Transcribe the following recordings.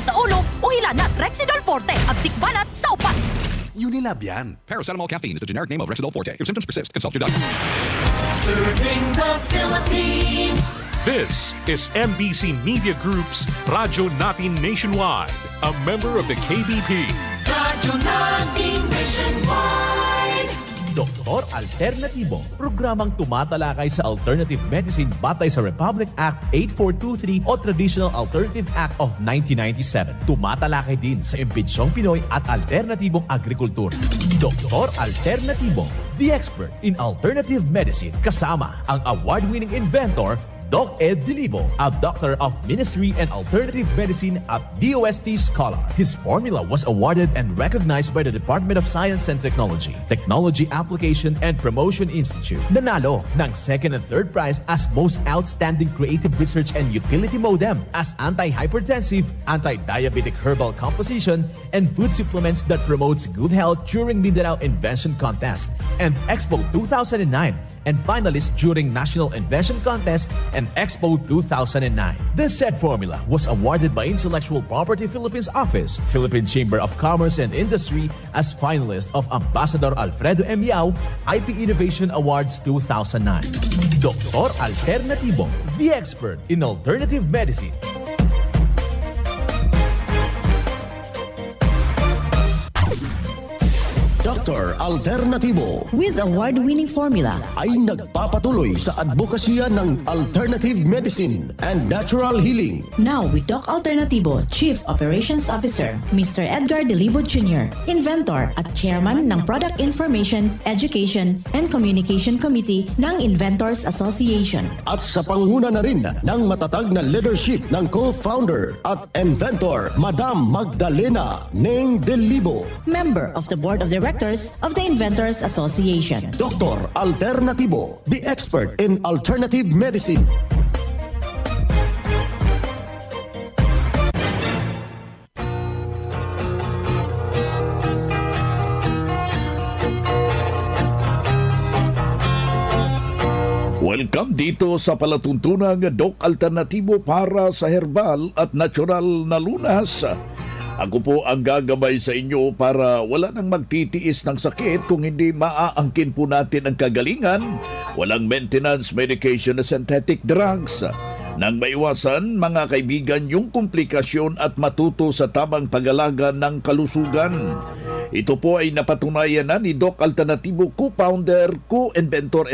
sakit sa ulo o hilanat Rexidol Forte, abdik banat sa upat. Unilab yan. Paracetamol caffeine is the generic name of Rexidol Forte. If symptoms persist, consult your doctor. Serving the Philippines. This is MBC Media Group's Radyo Natin Nationwide, a member of the KBP. Radyo Natin Nationwide. Doktor Alternatibo, programang tumatalakay sa alternative medicine batay sa Republic Act 8423 o Traditional Alternative Act of 1997. Tumatalakay din sa imbitsyong Pinoy at alternatibong agrikultura. Doktor Alternatibo, the expert in alternative medicine, kasama ang award-winning inventor Doc Ed Dilibo, a doctor of ministry and alternative medicine at DOST Scholar. His formula was awarded and recognized by the Department of Science and Technology, Technology Application and Promotion Institute. Nanalo ng second and third prize as Most Outstanding Creative Research and Utility Modem as Anti-Hypertensive, Anti-Diabetic Herbal Composition, and Food Supplements that promotes good health during Mindanao Invention Contest and Expo 2009, and finalist during National Invention Contest and Expo 2009. This said formula was awarded by Intellectual Property Philippines Office, Philippine Chamber of Commerce and Industry as finalist of Ambassador Alfredo M. Yao IP Innovation Awards 2009. Doktor Alternatibo, the expert in alternative medicine. Dr. Alternatibo with award-winning formula ay nagpapatuloy sa advokasya ng alternative medicine and natural healing. Now with Doc Alternatibo, Chief Operations Officer, Mr. Edgar Dilibo Jr., Inventor at Chairman ng Product Information, Education and Communication Committee ng Inventors Association. At sa panguna na rin ng matatag na leadership ng co-founder at inventor, Madam Magdalena Neng Dilibo, Member of the Board of Directors of the Inventors Association. Dr. Alternatibo, the expert in alternative medicine. Welcome dito sa palatuntunang Doc Alternatibo para sa herbal at natural na lunas. Ako po ang gagabay sa inyo para wala nang magtitiis ng sakit kung hindi maaangkin po natin ang kagalingan. Walang maintenance medication na synthetic drugs. Nang maiwasan, mga kaibigan, yung komplikasyon at matuto sa tamang pag-alaga ng kalusugan. Ito po ay napatunayan na ni Doc Alternatibo, co-founder, co-inventor,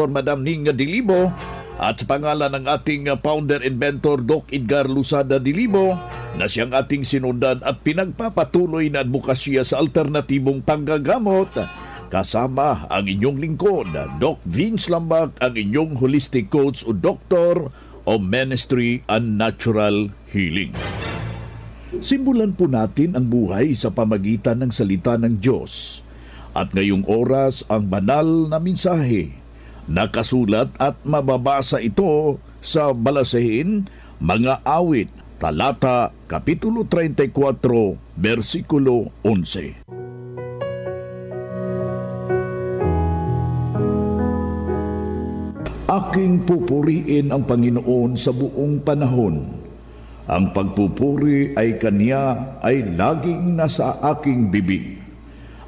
Madam Ning Dilibo, at sa pangalan ng ating founder-inventor Doc Edgar Lusada Dilibo, na siyang ating sinundan at pinagpapatuloy na advokasya sa alternatibong panggagamot. Kasama ang inyong lingkod, Doc Vince Lambak, ang inyong holistic coach o doctor of ministry and natural healing. Simulan po natin ang buhay sa pamagitan ng salita ng Diyos. At ngayong oras ang banal na mensahe. Nakasulat at mababasa ito sa Balasahin, Mga Awit, Talata, Kapitulo 34, Versikulo 11. Aking pupuriin ang Panginoon sa buong panahon. Ang pagpupuri ay Kanya ay laging nasa aking bibig.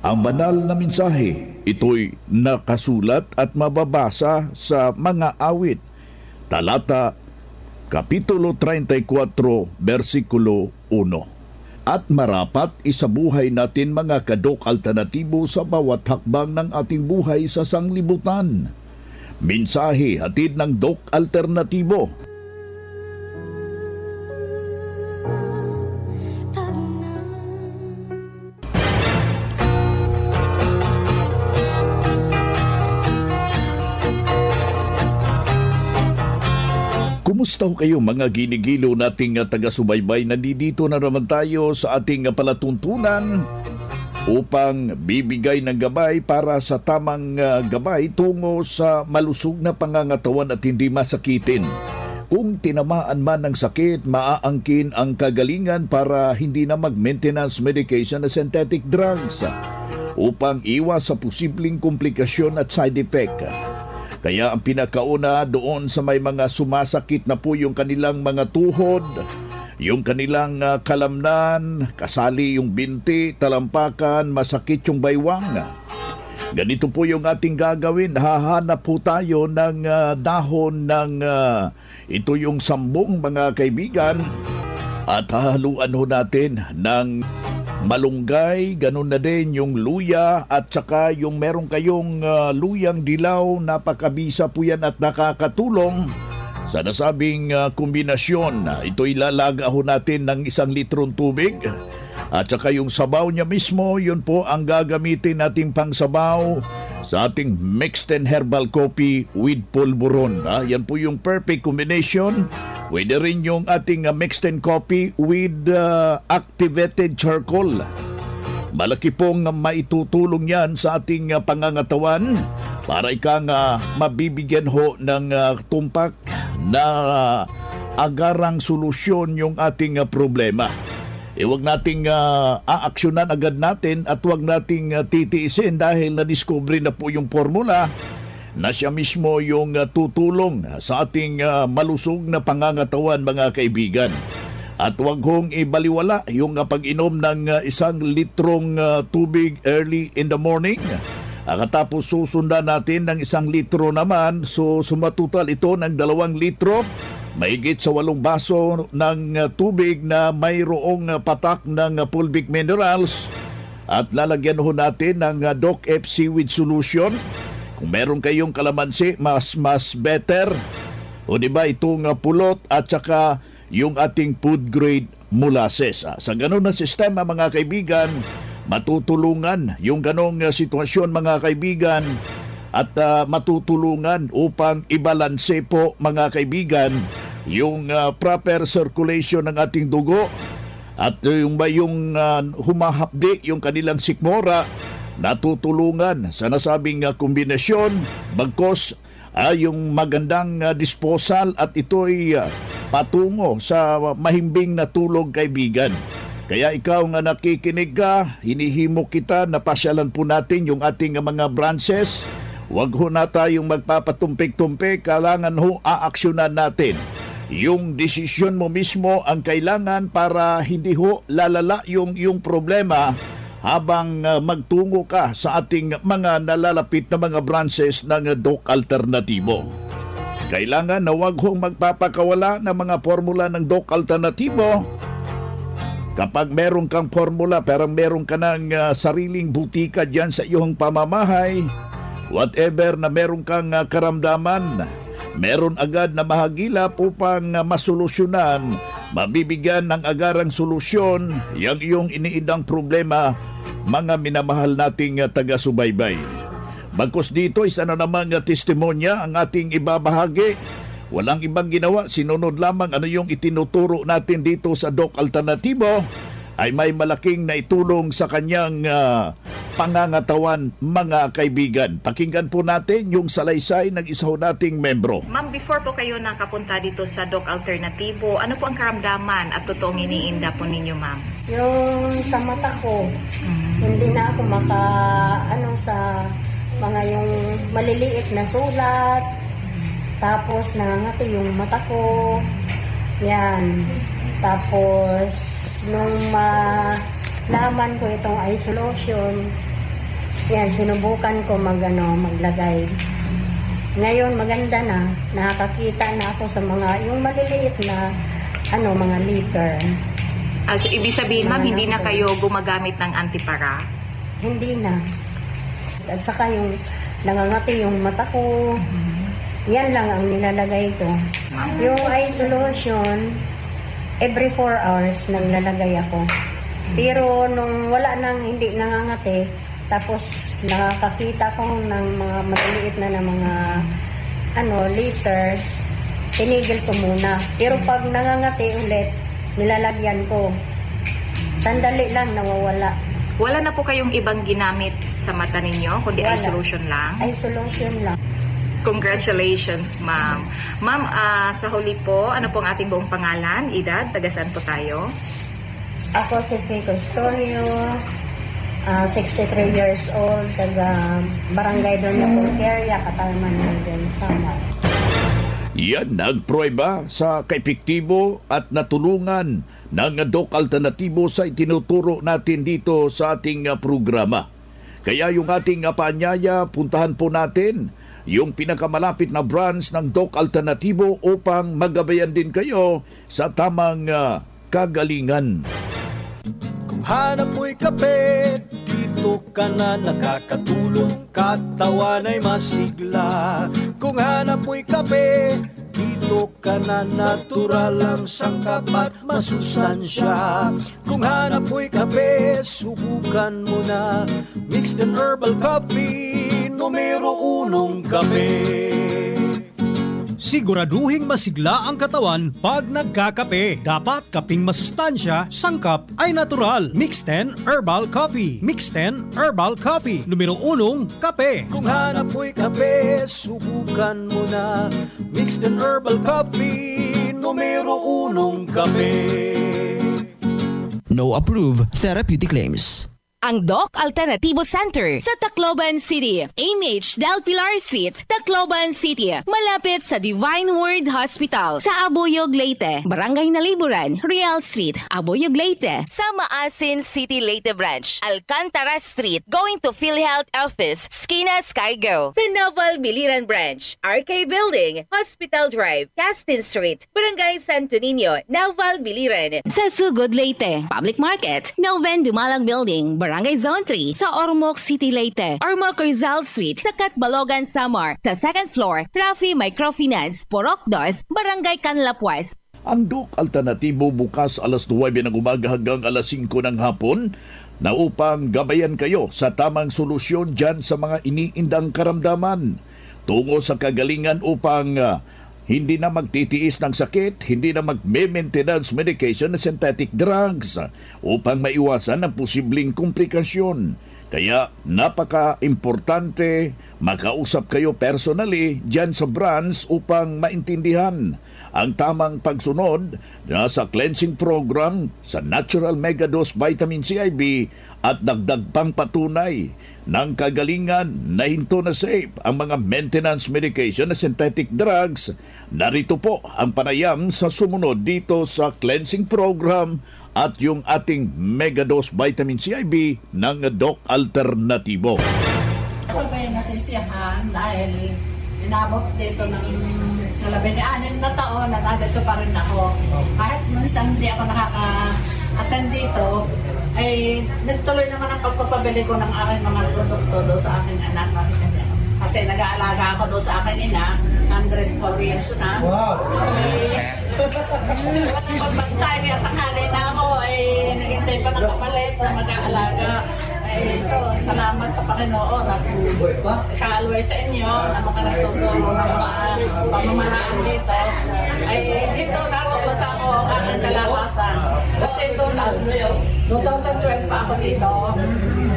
Ang banal na mensahe, ito'y nakasulat at mababasa sa Mga Awit, Talata, Kapitulo 34, Versikulo 1. At marapat isabuhay natin mga kadok alternatibo sa bawat hakbang ng ating buhay sa sanglibutan. Mensahe hatid ng Doc Alternatibo. Kumusta kayo mga ginigilo nating taga-subaybay? Nandito na naman tayo sa ating palatuntunan upang bibigay ng gabay para sa tamang gabay tungo sa malusog na pangangatawan at hindi masakitin. Kung tinamaan man ng sakit, maaangkin ang kagalingan para hindi na mag-maintenance medication na synthetic drugs upang iwas sa posibleng komplikasyon at side effect. Kaya ang pinakauna doon sa may mga sumasakit na po yung kanilang mga tuhod, yung kanilang kalamnan, kasali yung binti, talampakan, masakit yung baywang. Ganito po yung ating gagawin. Hahanap po tayo ng dahon ng ito yung sambong, mga kaibigan. At hahaluan ho natin ng malunggay, ganun na din yung luya at saka yung meron kayong luyang dilaw, napakabisa po yan at nakakatulong sa nasabing kombinasyon. Ito ilalaga ho natin ng 1 litrong tubig. At saka yung sabaw niya mismo, yun po ang gagamitin nating pangsabaw sa ating mixed and herbal coffee with pulburon. Yan po yung perfect combination. Pwede rin yung ating mixed and coffee with activated charcoal. Malaki pong maitutulong yan sa ating pangangatawan para ikang mabibigyan ho ng tumpak na agarang solusyon yung ating problema. Huwag nating aaksyonan agad natin at huwag nating titiisin dahil na-discover na po yung formula na siya mismo yung tutulong sa ating malusog na pangangatawan, mga kaibigan. At huwag hong ibaliwala yung pag-inom ng 1 litrong tubig early in the morning. Katapos susundan natin ng 1 litro naman, so sumatotal ito ng 2 litro. Mahigit sa 8 baso ng tubig na mayroong patak ng fulvic minerals at lalagyan ho natin ng Doc F Seaweed Solution. Kung meron kayong kalamansi, mas better. O diba itong pulot at saka yung ating food grade molasses. Sa ganun na sistema, mga kaibigan, matutulungan yung ganong sitwasyon, mga kaibigan, at matutulungan upang ibalanse po, mga kaibigan, yung proper circulation ng ating dugo at yung humahapdi yung kanilang sikmura, natutulungan sa nasabing kombinasyon, bagkos yung magandang disposal at ito'y patungo sa mahimbing na tulog, kaibigan. Kaya ikaw nga nakikinig ka, hinihimo kita na pasyalan po natin yung ating mga branches. Huwag ho na tayong magpapatumpik-tumpik, kailangan ho aaksyonan natin. Yung desisyon mo mismo ang kailangan para hindi ho lalala yung problema habang magtungo ka sa ating mga nalalapit na mga branches ng Doc Alternatibo. Kailangan na huwag hong magpapakawala ng mga formula ng Doc Alternatibo. Kapag meron kang formula pero meron ka ng sariling butika dyan sa iyong pamamahay, whatever na meron kang karamdaman, meron agad na mahagilap upang masolusyonan, mabibigyan ng agarang solusyon yung iyong iniindang problema, mga minamahal nating taga-subaybay. Bagkus dito, isa na namang testimonya ang ating ibabahagi. Walang ibang ginawa, sinunod lamang ano yung itinuturo natin dito sa Doc Alternatibo ay may malaking naitulong sa kanyang pangangatawan, mga kaibigan. Pakinggan po natin yung salaysay ng isa nating membro. Ma'am, before po kayo nakapunta dito sa Doc Alternatibo, ano po ang karamdaman at totoong iniinda po ninyo, ma'am? Yung sa mata ko, hindi na ako sa mga yung maliliit na sulat, tapos nangangati yung mata ko, yan. Tapos, nung malaman ko itong eye solution, yan, sinubukan ko maglagay. Ngayon, maganda na. Nakakakita na ako sa mga, yung maliliit na, mga liter. So, ibig sabihin, ma'am, hindi na kayo gumagamit ng antipara? Hindi na. At saka yung nangangati yung mata ko, yan lang ang nilalagay ko. Yung eye solution, every 4 hours naglalagay ako. Pero nung wala nang hindi nangangati, tapos nakakakita ko ng mga maliliit na mga liter, tinigil ko muna. Pero pag nangangati ulit, nilalagyan ko. Sandali lang, nawawala. Wala na po kayong ibang ginamit sa mata ninyo, kundi eye solution lang? Eye solution lang. Congratulations, ma'am. Ma'am, sa huli po, ano pong ating buong pangalan, edad, taga saan po tayo? Ako si Faye Custodio, 63 years old, taga Barangay Doña Pulqueria, Katarman, Samar. Yan nagprueba sa kaepektibo at natulungan ng Doc Alternatibo sa itinuturo natin dito sa ating programa. Kaya yung ating paanyaya, puntahan po natin yung pinakamalapit na branch ng Doc Alternatibo upang magabayan din kayo sa tamang kagalingan. Kung hanap mo'y kape, dito ka na nakakatulong, katawan ay masigla. Kung hanap mo'y kape, dito ka na natural ang sangkap at masustansya. Kung hanap mo'y kape, subukan mo na mixed and herbal coffee, numero 1 kape. Siguraduhing masigla ang katawan pag nagkakape. Dapat kaping masustansya, sangkap ay natural. Mixed 10 Herbal Coffee. Mixed 10 Herbal Coffee. Numero 1, kape. Kung hanap mo'y kape, subukan mo na Mixed 10 Herbal Coffee. Numero 1, kape. No approved therapeutic claims. Ang Doc Alternativo Center sa Tacloban City, AMH Del Pilar Street, Tacloban City, malapit sa Divine Word Hospital sa Abuyog, Leyte, Barangay Naliburan, Real Street, Abuyog, Leyte, sa Maasin City, Leyte Branch, Alcantara Street, going to PhilHealth Office, Skina Skygo, sa Naval Biliran Branch, RK Building, Hospital Drive, Castin Street, Barangay Santo Niño, Naval Biliran, sa Sugod, Leyte, Public Market, Noven Dumalang Building, Barangay Zone 3 sa Ormoc City, Leyte. Ormoc Rizal Street sa Catbalogan, Samar. Sa second floor, Rafi Microfinance, Porok 2, Barangay Canlapuas. Ang Doc Alternatibo bukas alas 9 ng umaga hanggang alas 5 ng hapon na upang gabayan kayo sa tamang solusyon dyan sa mga iniindang karamdaman. Tungo sa kagalingan upang hindi na magtitiis ng sakit, hindi na magme-maintenance medication na synthetic drugs upang maiwasan ang posibleng komplikasyon. Kaya napaka-importante makausap kayo personally dyan sa branch upang maintindihan ang tamang pagsunod sa cleansing program sa Natural Megadose Vitamin CIB at dagdag pang patunay ng kagalingan na hinto na safe ang mga maintenance medication na synthetic drugs. Narito po ang panayam sa sumunod dito sa cleansing program at yung ating Megadose Vitamin CIB ng Doc Alternatibo. Ako ba yung nasisiyahan dahil inabot dito ng 16 na taon na nandito pa rin ako. Kahit minsan hindi ako nakaka-attend dito, ay nagtuloy naman ang pagpapabili ko ng aking mga produkto doon sa aking anak. Kasi nag-aalaga ako doon sa aking ina, 104 years na. Wow! Pagpagtay kaya tanghali na ako, ay naghintay pa ng kapalit na mag-aalaga. So, salamat sa Panginoon at kaalway sa inyo na makanagtulong ng mga pamamahaan dito. Ay dito nakusas ako ang aking kalawasan. Kasi 2012 pa ako dito.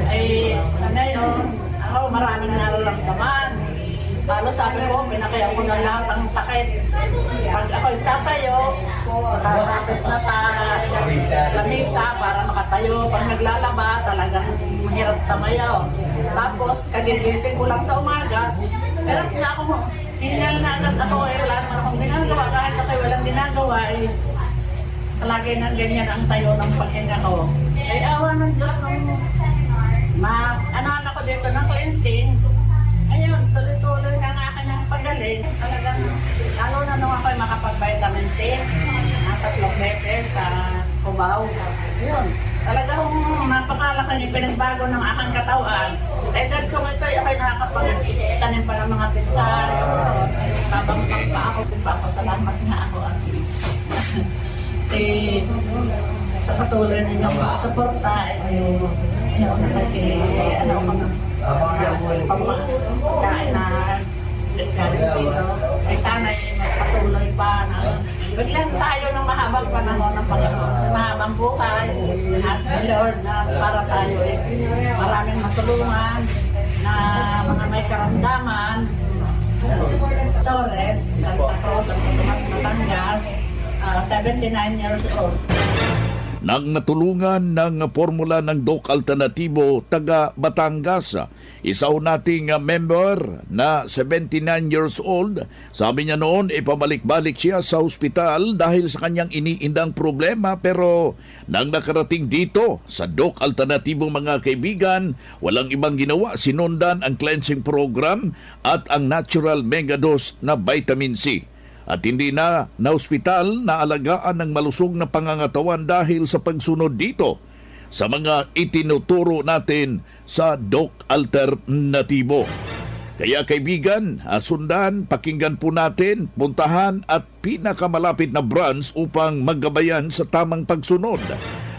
Ay ngayon, ako maraming nararamdaman. Lalo sabi ko, pinakaya ko na lahat ang sakit. Pag ako'y tatayo, kakapit na sa lamisa para makatayo. Pag naglalaba, talagang mahirap tamayaw. Tapos, kagigising ko lang sa umaga, pero na ako, hingal na agad ako, wala naman akong ginagawa. Kahit ako'y walang ginagawa, palagi nga ganyan ang tayo ng paghinga ko. Ay awa ng Diyos nung ano ko dito ng cleansing. Ayun, tuloy-tuloy na ang aking pagaling. Talagang, lalo na nung ako'y makapag-vitamin C, 3 beses sa Cubao. Yun, talagang napakalaki yung pinagbago ng aking katawan. Sa edad kong ito, ako'y nakakapag-tanim pa ng mga pitsar. Babangkang pa ako, pinapasalamat nga ako. Sa patuloy ninyong suporta, pagkain na galing dito, ay sana patuloy pa na bigyan tayo ng mahabang panahon ng Panginoon, mahabang buhay at Lord na para tayo maraming matulungan na mga may karamdaman. Torres, Santa Cruz, Santo Tomas, Batangas, 79 years old. nang natulungan ng formula ng Doc Alternatibo taga Batangas. Isa ho nating member na 79 years old. Sabi niya noon, ipabalik-balik siya sa ospital dahil sa kanyang iniindang problema, pero nang nakarating dito sa Doc Alternatibo mga kaibigan, walang ibang ginawa, sinundan ang cleansing program at ang natural megadose na vitamin C. At hindi na ospital na alagaan ng malusog na pangangatawan dahil sa pagsunod dito sa mga itinuturo natin sa Doc Alternatibo. Kaya kaibigan, sundan, pakinggan po natin, puntahan at pinakamalapit na branch upang maggabayan sa tamang pagsunod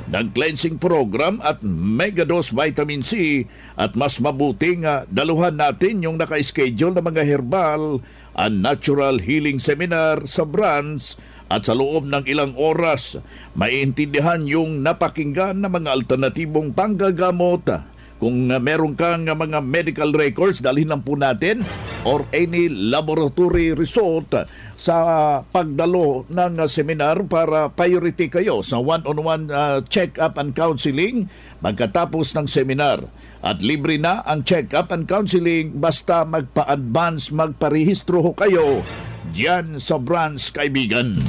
ng cleansing program at megadose vitamin C, at mas mabuting daluhan natin yung naka-schedule na mga herbal and natural healing seminar sa branch, at sa loob ng ilang oras maiintindihan yung napakinggan na mga alternatibong panggagamot. Kung meron kang mga medical records, dalhin lang po natin, or any laboratory result sa pagdalo ng seminar para priority kayo sa one-on-one check-up and counseling magkatapos ng seminar. At libre na ang check-up and counseling basta magpa-advance, magparehistro kayo diyan sa branch, kaibigan.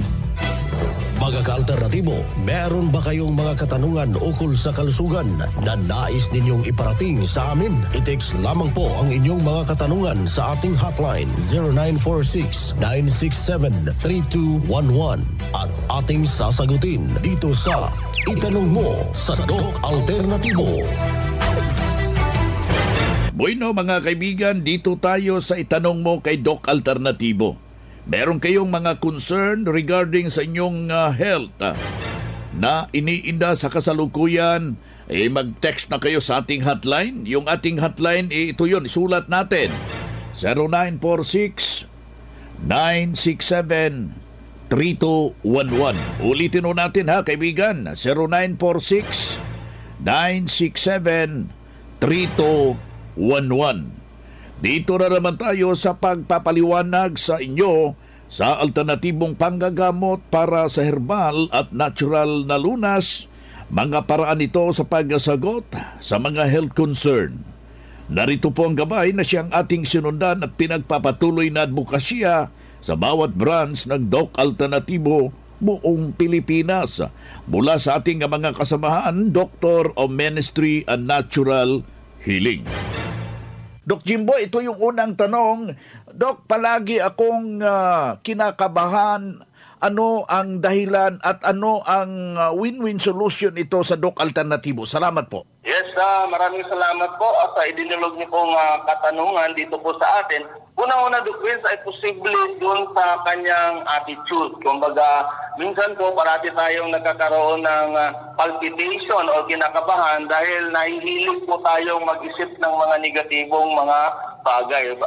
Mga ka-alternatibo, meron ba kayong mga katanungan ukol sa kalusugan na nais ninyong iparating sa amin? I-text lamang po ang inyong mga katanungan sa ating hotline 0946-967-3211 at ating sasagutin dito sa Itanong Mo sa Doc Alternatibo. Bueno mga kaibigan, dito tayo sa Itanong Mo kay Doc Alternatibo. Meron kayong mga concern regarding sa inyong health na iniinda sa kasalukuyan, mag-text na kayo sa ating hotline. Yung ating hotline, ito yun, isulat natin. 0946-967-3211. Ulitin ho natin ha kaibigan, 0946-967-3211. Dito na naman tayo sa pagpapaliwanag sa inyo sa alternatibong panggagamot para sa herbal at natural na lunas, mga paraan ito sa pagsagot sa mga health concern. Narito po ang gabay na siyang ating sinundan at pinagpapatuloy na advokasya sa bawat branch ng Doc Alternatibo buong Pilipinas. Mula sa ating mga kasamahan, Doctor of Ministry and Natural Healing. Doc Jimbo, ito yung unang tanong. Doc, palagi akong kinakabahan. Ano ang dahilan at ano ang win-win solution ito sa Doc Alternatibo? Salamat po. Yes, maraming salamat po sa idinulog niyo pong katanungan dito po sa atin. Una-una, Doc Vince, ay posible doon sa kanyang attitude. Kumbaga, minsan po parati tayong nagkakaroon ng palpitation o kinakabahan dahil nahihilig po tayong mag-isip ng mga negatibong mga bagay.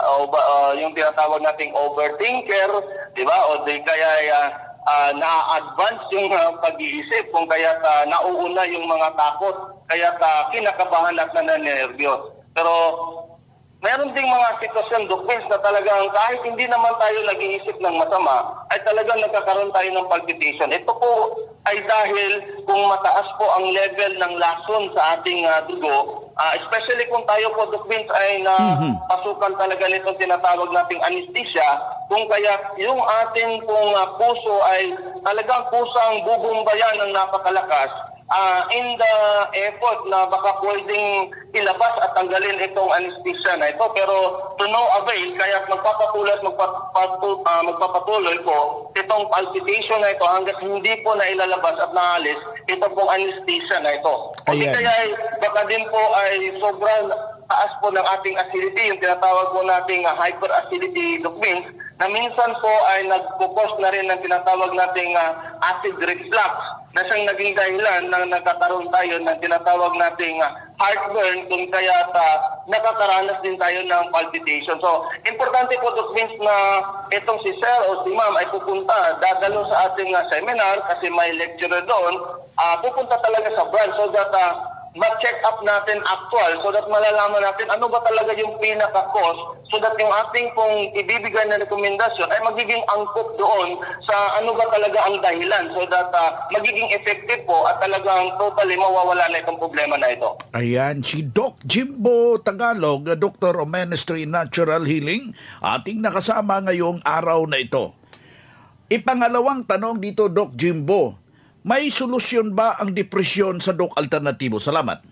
Yung tinatawag nating overthinker, di ba? O di kaya na-advance yung pag-iisip, kung kaya nauuna yung mga takot, kaya kinakabahan at nananervyos. Pero meron ding mga sitwasyon, Doc Vince, na talagang kahit hindi naman tayo nag-iisip ng masama, ay talagang nagkakaroon tayo ng palpitation. Ito po ay dahil kung mataas po ang level ng lason sa ating dugo, especially kung tayo po, Doc Vince, ay napasukan talaga nitong tinatawag nating anesthesia, kung kaya yung ating pong puso ay talagang pusang bubumbayan ng napakalakas, in the effort na baka pwedeng ilabas at tanggalin itong anesthesia na ito, pero to no avail, kaya magpapatuloy po itong palpitation na ito hanggang hindi po na ilalabas at naalis ito pong anesthesia na ito. Kasi kaya baka din po ay sobrang taas po ng ating acidity, yung tinatawag po nating hyperacidity, Doc Vince, na minsan po ay nagpo-cause na rin ng tinatawag nating acid reflux, na siyang naging dahilan na nagkakaroon tayo ng tinatawag nating heartburn, kung kaya nakakaranas din tayo ng palpitation. So, importante po, Doc Vince, na itong si Sir o si Ma'am ay pupunta, dadalo sa ating seminar kasi may lecturer doon, pupunta talaga sa branch so that ma-check up natin actual so that malalaman natin ano ba talaga yung pinaka-cause so that yung ating pong ibibigay na rekomendasyon ay magiging angkop doon sa ano ba talaga ang dahilan so that magiging effective po at talagang totally mawawala na itong problema na ito. Ayan, si Doc Jimbo Tagalog, Doctor of Ministry Natural Healing, ating nakasama ngayong araw na ito. Ipangalawang tanong dito, Doc Jimbo, may solusyon ba ang depresyon sa Doc Alternatibo? Salamat.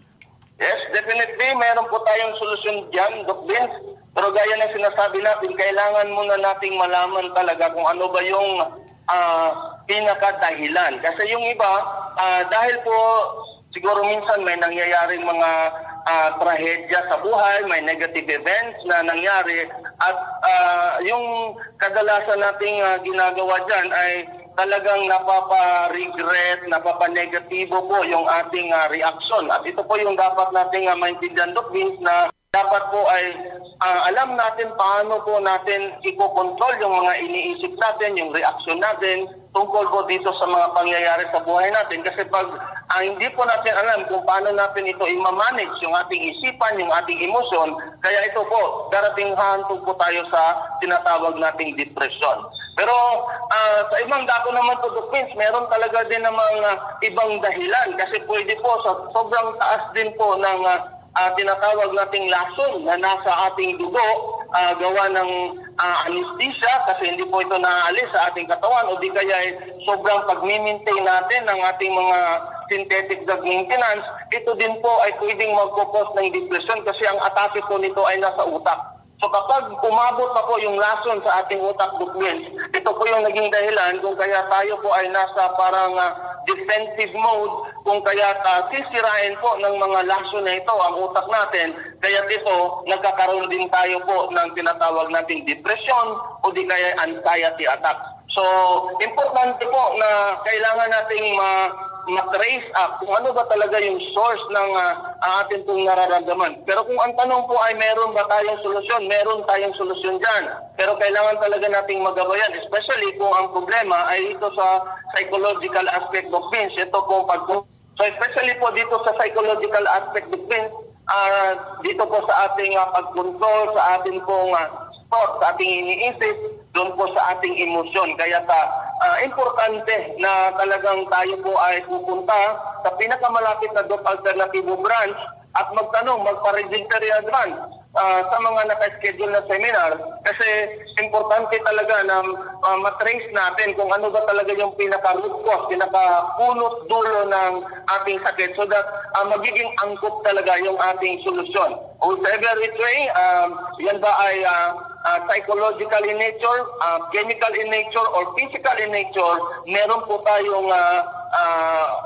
Yes, definitely. Meron po tayong solusyon dyan, Doc Vince. Pero gaya ng sinasabi natin, kailangan muna nating malaman talaga kung ano ba yung pinakadahilan. Kasi yung iba, dahil po siguro minsan may nangyayaring mga trahedya sa buhay, may negative events na nangyari at yung kadalasan nating ginagawa dyan ay talagang napapa-regret, napapa-negatibo po yung ating reaction. At ito po yung dapat nating maintindihan, Doc Vince, na dapat po ay alam natin paano po natin ikokontrol yung mga iniisip natin, yung reaction natin tungkol po dito sa mga pangyayari sa buhay natin. Kasi pag hindi po natin alam kung paano natin ito i-manage yung ating isipan, yung ating emosyon, kaya ito po, darating hantog po tayo sa tinatawag nating depression. Pero sa ibang dako naman po, Doc Vince, meron talaga din namang ibang dahilan kasi pwede po sa sobrang taas din po ng tinatawag nating lason na nasa ating dugo gawa ng anesthesia kasi hindi po ito naaalis sa ating katawan o di kaya sobrang pag-maintain natin ng ating mga synthetic drug maintenance, ito din po ay pwedeng magkukos ng depression kasi ang atake po nito ay nasa utak. So kapag umabot na po yung lason sa ating utak, documents, ito po yung naging dahilan kung kaya tayo po ay nasa parang defensive mode, kung kaya sisirain po ng mga lason na ito ang utak natin, kaya ito nagkakaroon din tayo po ng tinatawag nating depression o di kaya anxiety attack. So importante po na kailangan nating ma-trace up kung ano ba talaga yung source ng ating pong nararamdaman. Pero kung ang tanong po ay meron ba tayong solusyon, meron tayong solusyon dyan. Pero kailangan talaga nating magabayan, especially kung ang problema ay ito sa psychological aspect of things. Ito po so especially po dito sa psychological aspect of things, dito po sa ating pag-control, sa ating pong thought, sa ating iniisip, doon po sa ating emosyon. Kaya importante na talagang tayo po ay pupunta sa pinakamalapit na Doc Alternatibo branch at magtanong, magpa-register in advance sa mga naka-schedule na seminar kasi importante talaga na matrace natin kung ano ba talaga yung pinaka-root cause, pinaka-punot dulo ng ating sakit so that magiging angkop talaga yung ating solusyon. Whatever it way, yan ba ay psychological in nature, chemical in nature, or physical in nature, meron po tayong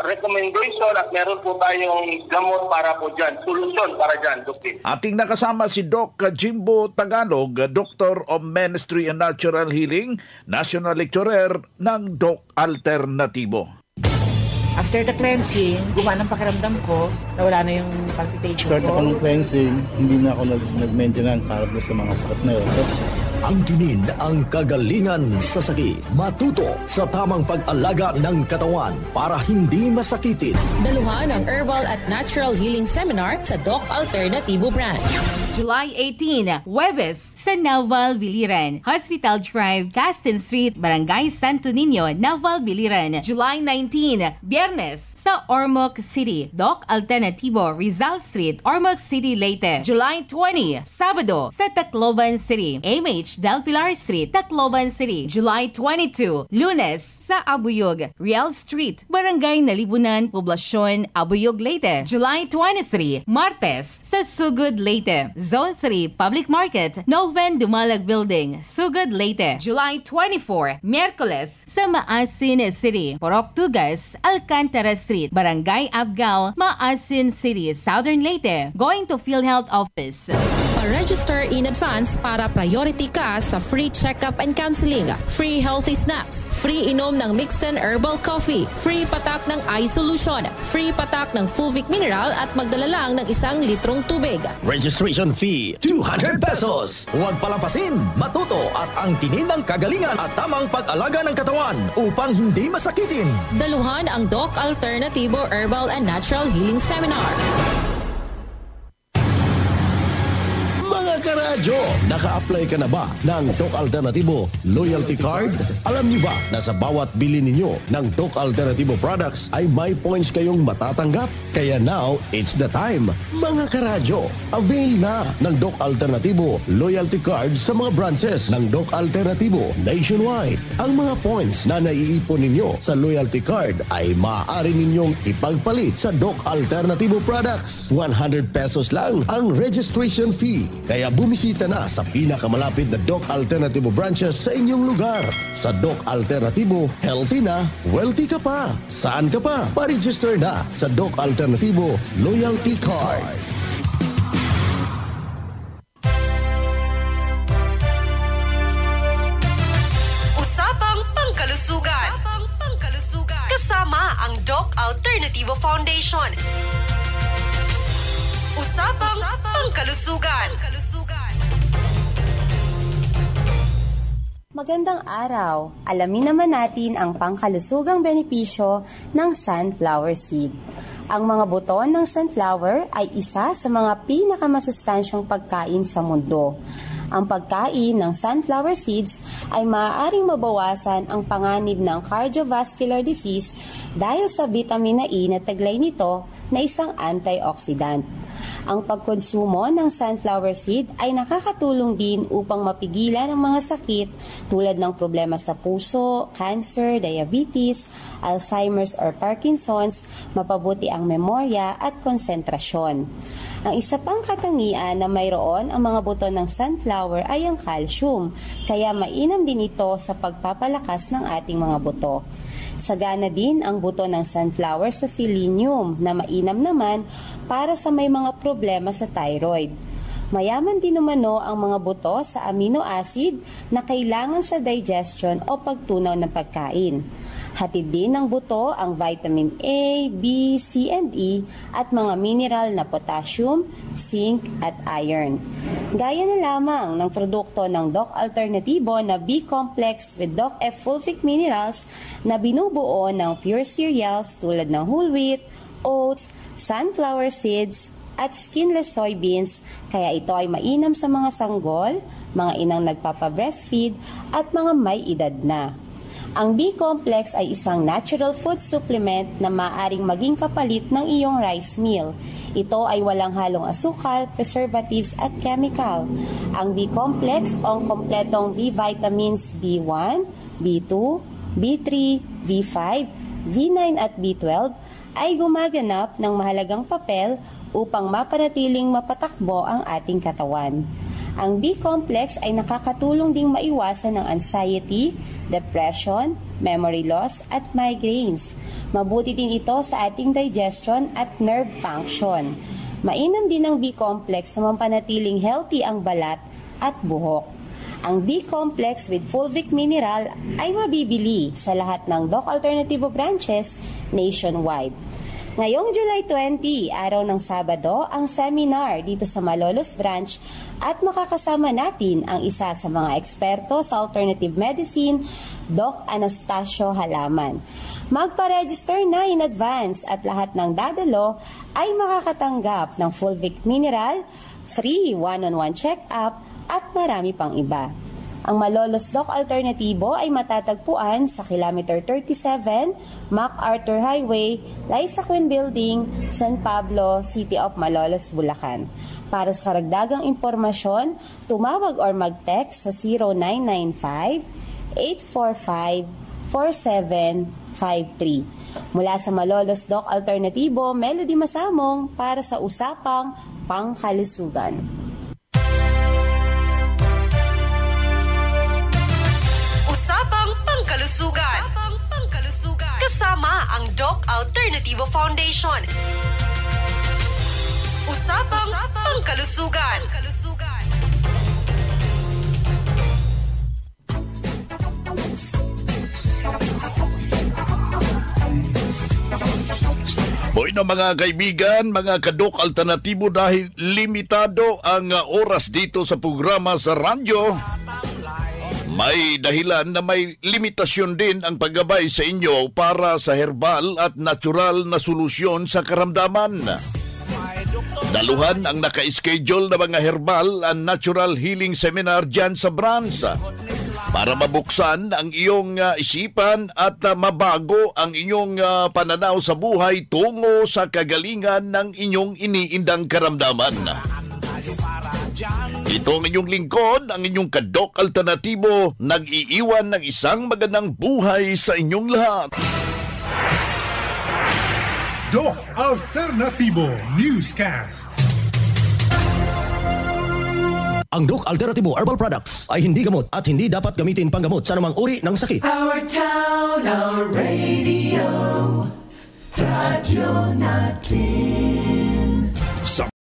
recommendation at meron po tayong gamot para po dyan, solusyon para dyan, Dr. Ating nakasama si Doc Jimbo Tagalog, Doctor of Ministry and Natural Healing, National Lecturer ng Doc Alternatibo. After the cleansing, gumaan ang pakiramdam ko, nawala na yung palpitation ko. Start ako ng cleansing, hindi na ako nag-maintenance harap sa mga sakit na yun. Angkinin ang kagalingan sa sakit. Matuto sa tamang pag-alaga ng katawan para hindi masakitin. Daluhan ang Herbal at Natural Healing Seminar sa Doc Alternatibo Branch. July 18, Huwebes sa Naval Biliran. Hospital Drive, Caston Street, Barangay Santo Niño, Naval Biliran. July 19, Biyernes sa Ormoc City, Doc Alternatibo, Rizal Street, Ormoc City, Leyte. July 20, Sabado sa Tacloban City, MH Del Pilar Street, Tacloban City. July 22, Lunes sa Abuyog, Real Street, Barangay Nalibunan, Poblasyon, Abuyog, Leyte. July 23, Martes sa Sugod, Leyte, Zone 3, Public Market, Noven Dumalag Building, Sugod, Leyte. July 24, Miyerkules sa Maasin City, Poroktugas, Alcantara Street, Barangay Abgao, Maasin City, Southern Leyte. Going to PhilHealth Office. Pa-register in advance para priority ka sa free check-up and counseling, free healthy snacks, free inom ng mixed and herbal coffee, free patak ng eye solution, free patak ng Fulvic Mineral at magdala lang ng 1 litrong tubig. Registration fee, 200 pesos. Huwag palampasin, matuto at angkinin ng kagalingan at tamang pag-alaga ng katawan upang hindi masakitin. Daluhan ang Doc Alternativo Herbal and Natural Healing Seminar. Mga karadyo, naka-apply ka na ba ng Doc Alternativo Loyalty Card? Alam niyo ba na sa bawat bili ninyo ng Doc Alternativo products ay may points kayong matatanggap? Kaya now, it's the time. Mga karadyo, avail na ng Doc Alternativo Loyalty Card sa mga branches ng Doc Alternativo nationwide. Ang mga points na naiipon ninyo sa Loyalty Card ay maaari ninyong ipagpalit sa Doc Alternativo products. 100 pesos lang ang registration fee. Kaya bumisita na sa pinakamalapit na Doc Alternativo branches sa inyong lugar. Sa Doc Alternativo, healthy na, wealthy ka pa. Saan ka pa? Pa-register na sa Doc Alternativo Loyalty Card. Usapang Pangkalusugan. Kasama ang Doc Alternativo Foundation. Usapang Pangkalusugan. Magandang araw! Alamin naman natin ang pangkalusugang benepisyo ng sunflower seed. Ang mga buto ng sunflower ay isa sa mga pinakamasustansyang pagkain sa mundo. Ang pagkain ng sunflower seeds ay maaaring mabawasan ang panganib ng cardiovascular disease dahil sa vitamina E na taglay nito na isang antioxidant. Ang pagkonsumo ng sunflower seed ay nakakatulong din upang mapigilan ang mga sakit tulad ng problema sa puso, cancer, diabetes, Alzheimer's or Parkinson's, mapabuti ang memorya at konsentrasyon. Ang isa pang katangian na mayroon ang mga buto ng sunflower ay ang calcium, kaya mainam din ito sa pagpapalakas ng ating mga buto. Sagana din ang buto ng sunflower sa selenium na mainam naman para sa may mga problema sa thyroid. Mayaman din umano ang mga buto sa amino acid na kailangan sa digestion o pagtunaw ng pagkain. Hatid din ng buto ang vitamin A, B, C, and E at mga mineral na potassium, zinc, at iron. Gaya na lamang ng produkto ng Doc Alternativo na B-complex with Doc F Fulvic Minerals na binubuo ng pure cereals tulad ng whole wheat, oats, sunflower seeds, at skinless soybeans, kaya ito ay mainam sa mga sanggol, mga inang nagpapa-breastfeed, at mga may edad na. Ang B-complex ay isang natural food supplement na maaaring maging kapalit ng iyong rice meal. Ito ay walang halong asukal, preservatives at chemical. Ang B-complex o ang kompletong B vitamins B1, B2, B3, B5, V9 at B12 ay gumaganap ng mahalagang papel upang mapanatiling mapatakbo ang ating katawan. Ang B-complex ay nakakatulong ding maiwasan ng anxiety, depression, memory loss at migraines. Mabuti din ito sa ating digestion at nerve function. Mainam din ang B-complex na mampanatiling healthy ang balat at buhok. Ang B-complex with Fulvic Mineral ay mabibili sa lahat ng Doc Alternativo branches nationwide. Ngayong July 20, araw ng Sabado, ang seminar dito sa Malolos Branch at makakasama natin ang isa sa mga eksperto sa alternative medicine, Doc Anastasio Halaman. Magpa-register na in advance at lahat ng dadalo ay makakatanggap ng Fulvic Mineral, free one-on-one check-up at marami pang iba. Ang Malolos Doc Alternativo ay matatagpuan sa Kilometer 37, MacArthur Highway, Liza Quinn Building, San Pablo, City of Malolos, Bulacan. Para sa karagdagang impormasyon, tumawag or mag-text sa 0995-845-4753. Mula sa Malolos Doc Alternativo, Melody Masamong para sa Usapang Pangkalusugan. Usapang Pangkalusugan. Kasama ang Doc Alternativo Foundation. Usapang Pangkalusugan. na mga kaibigan, mga kadok alternatibo, dahil limitado ang oras dito sa programa sa radyo, may dahilan na may limitasyon din ang paggabay sa inyo para sa herbal at natural na solusyon sa karamdaman. Daluhan ang naka-schedule na mga herbal and natural healing seminar dyan sa branch para mabuksan ang iyong isipan at mabago ang inyong pananaw sa buhay tungo sa kagalingan ng inyong iniindang karamdaman. Ito ang inyong lingkod, ang inyong kadok alternatibo, nag-iiwan ng isang magandang buhay sa inyong lahat. Doc Alternativo Newscast. Ang Doc Alternativo Herbal Products ay hindi gamot at hindi dapat gamitin panggamot sa anumang uri ng sakit. Our town, our radio, Radio Natin.